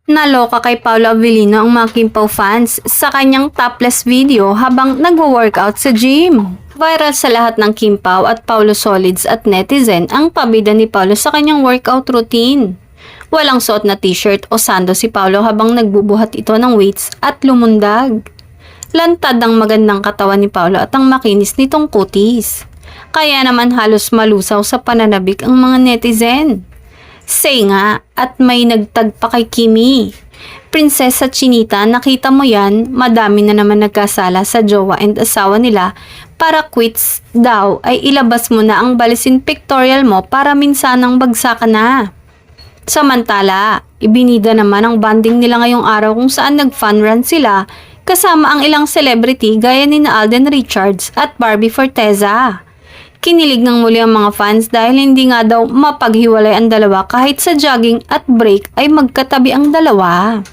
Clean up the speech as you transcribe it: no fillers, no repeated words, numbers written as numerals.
Naloka kay Paolo Avellino ang mga Kim Pao fans sa kanyang topless video habang nagwo-workout sa gym. Viral sa lahat ng Kim Pao at Paolo Solids at netizen ang pabida ni Paolo sa kanyang workout routine. Walang suot na t-shirt o sando si Paolo habang nagbubuhat ito ng weights at lumundag. Lantad ang magandang katawan ni Paolo at ang makinis nitong kutis. Kaya naman halos malusaw sa pananabik ang mga netizen. Say nga, at may nagtagpa kay Kimi. Prinsesa Chinita, nakita mo yan, madami na naman nagkasala sa jowa and asawa nila. Para quits daw ay ilabas mo na ang balisin pictorial mo para minsanang bagsakan na. Samantala, ibinida naman ang banding nila ngayong araw kung saan nag-fun run sila kasama ang ilang celebrity gaya ni Alden Richards at Barbie Forteza. Kinilig ng muli ang mga fans dahil hindi nga daw mapaghiwalay ang dalawa kahit sa jogging at break ay magkatabi ang dalawa.